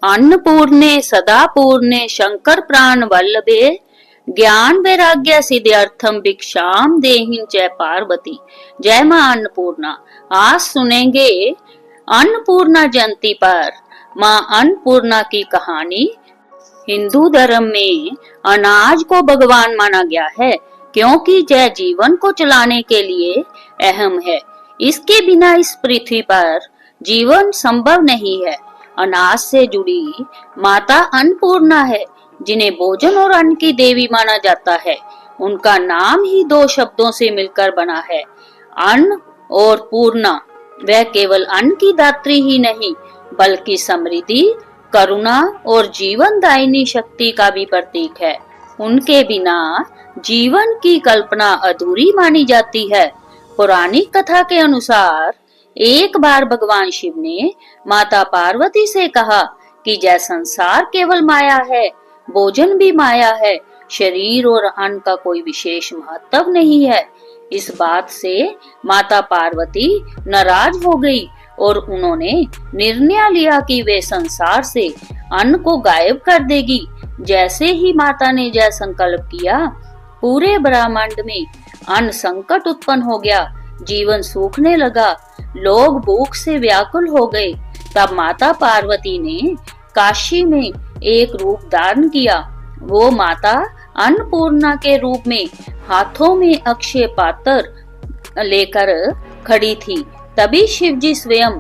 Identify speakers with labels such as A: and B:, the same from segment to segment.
A: अन्नपूर्णे सदा पूर्णे शंकर प्राण वल्लभे ज्ञान वैराग्य सिद्ध्यर्थम भिक्षाम देहि जय पार्वती। जय मां अन्नपूर्णा। आज सुनेंगे अन्नपूर्णा जयंती पर मां अन्नपूर्णा की कहानी। हिंदू धर्म में अनाज को भगवान माना गया है क्योंकि यह जीवन को चलाने के लिए अहम है। इसके बिना इस पृथ्वी पर जीवन संभव नहीं है। अनाज से जुड़ी माता अन्नपूर्णा है, जिन्हें भोजन और अन्न की देवी माना जाता है। उनका नाम ही दो शब्दों से मिलकर बना है, अन्न और पूर्णा। वह केवल अन्न की दात्री ही नहीं, बल्कि समृद्धि, करुणा और जीवन दायिनी शक्ति का भी प्रतीक है। उनके बिना जीवन की कल्पना अधूरी मानी जाती है। पौराणिक कथा के अनुसार एक बार भगवान शिव ने माता पार्वती से कहा कि यह संसार केवल माया है, भोजन भी माया है, शरीर और अन्न का कोई विशेष महत्व नहीं है। इस बात से माता पार्वती नाराज हो गई और उन्होंने निर्णय लिया कि वे संसार से अन्न को गायब कर देगी। जैसे ही माता ने यह संकल्प किया, पूरे ब्रह्मांड में अन्न संकट उत्पन्न हो गया। जीवन सूखने लगा, लोग भूख से व्याकुल हो गए। तब माता पार्वती ने काशी में एक रूप धारण किया। वो माता अन्नपूर्णा के रूप में हाथों में अक्षय पात्र लेकर खड़ी थी। तभी शिवजी स्वयं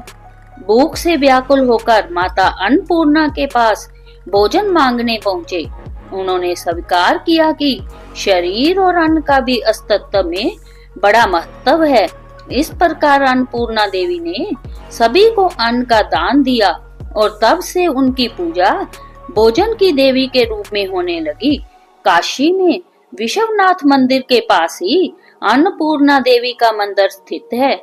A: भूख से व्याकुल होकर माता अन्नपूर्णा के पास भोजन मांगने पहुंचे। उन्होंने स्वीकार किया कि शरीर और अन्न का भी अस्तित्व में बड़ा महत्व है। इस प्रकार अन्नपूर्णा देवी ने सभी को अन्न का दान दिया और तब से उनकी पूजा भोजन की देवी के रूप में होने लगी। काशी में विश्वनाथ मंदिर के पास ही अन्नपूर्णा देवी का मंदिर स्थित है।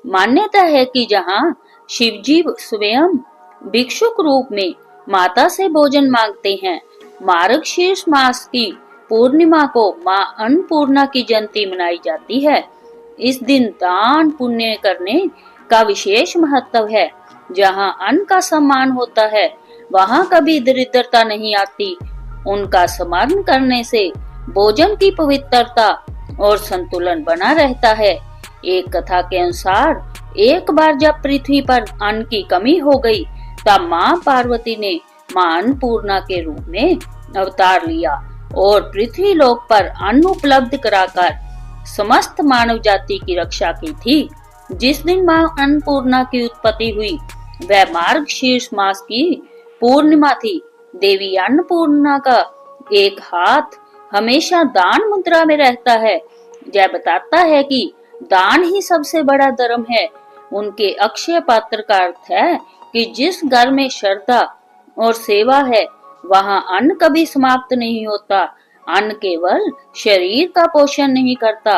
A: मान्यता है कि जहाँ शिवजी स्वयं भिक्षुक रूप में माता से भोजन मांगते हैं। मार्गशीर्ष मास की पूर्णिमा को मां अन्नपूर्णा की जयंती मनाई जाती है। इस दिन दान पुण्य करने का विशेष महत्व है। जहाँ अन्न का सम्मान होता है, वहाँ कभी दरिद्रता नहीं आती। उनका स्मरण करने से भोजन की पवित्रता और संतुलन बना रहता है। एक कथा के अनुसार एक बार जब पृथ्वी पर अन्न की कमी हो गई, तब मां पार्वती ने मां अन्नपूर्णा के रूप में अवतार लिया और पृथ्वी लोक पर अन्न उपलब्ध कराकर समस्त मानव जाति की रक्षा की थी। जिस दिन मां अन्नपूर्णा की उत्पत्ति हुई, वह मार्गशीर्ष मास की पूर्णिमा थी। देवी अन्नपूर्णा का एक हाथ हमेशा दान मुद्रा में रहता है। यह बताता है कि दान ही सबसे बड़ा धर्म है। उनके अक्षय पात्र का अर्थ है कि जिस घर में श्रद्धा और सेवा है, वहाँ अन्न कभी समाप्त नहीं होता। अन्न केवल शरीर का पोषण नहीं करता,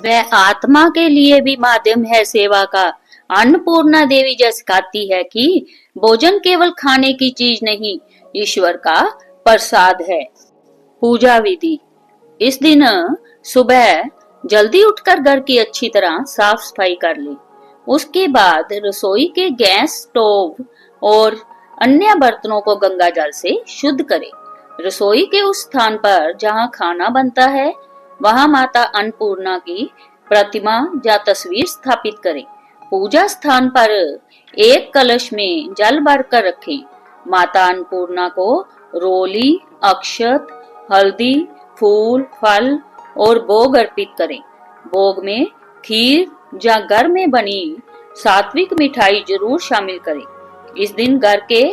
A: वह आत्मा के लिए भी माध्यम है सेवा का। अन्नपूर्णा देवी जैसे सिखाती है कि भोजन केवल खाने की चीज नहीं, ईश्वर का प्रसाद है। पूजा विधि। इस दिन सुबह जल्दी उठकर घर की अच्छी तरह साफ सफाई कर ले। उसके बाद रसोई के गैस, स्टोव और अन्य बर्तनों को गंगा जल से शुद्ध करें। रसोई के उस स्थान पर जहाँ खाना बनता है, वहाँ माता अन्नपूर्णा की प्रतिमा या तस्वीर स्थापित करें। पूजा स्थान पर एक कलश में जल भरकर रखें। माता अन्नपूर्णा को रोली, अक्षत, हल्दी, फूल, फल और भोग अर्पित करें। भोग में खीर या घर में बनी सात्विक मिठाई जरूर शामिल करें। इस दिन घर के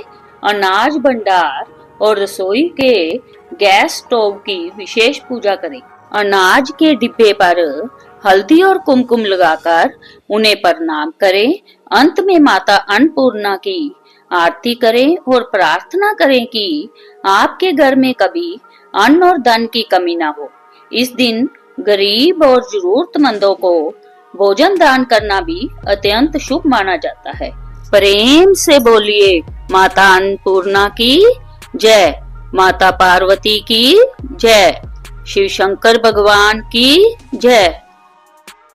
A: अनाज भंडार और रसोई के गैस स्टोव की विशेष पूजा करें। अनाज के डिब्बे पर हल्दी और कुमकुम लगाकर उन्हें प्रणाम करें। अंत में माता अन्नपूर्णा की आरती करें और प्रार्थना करें कि आपके घर में कभी अन्न और धन की कमी ना हो। इस दिन गरीब और जरूरतमंदों को भोजन दान करना भी अत्यंत शुभ माना जाता है। प्रेम से बोलिए माता अन्नपूर्णा की जय, माता पार्वती की जय, शिव शंकर भगवान की जय।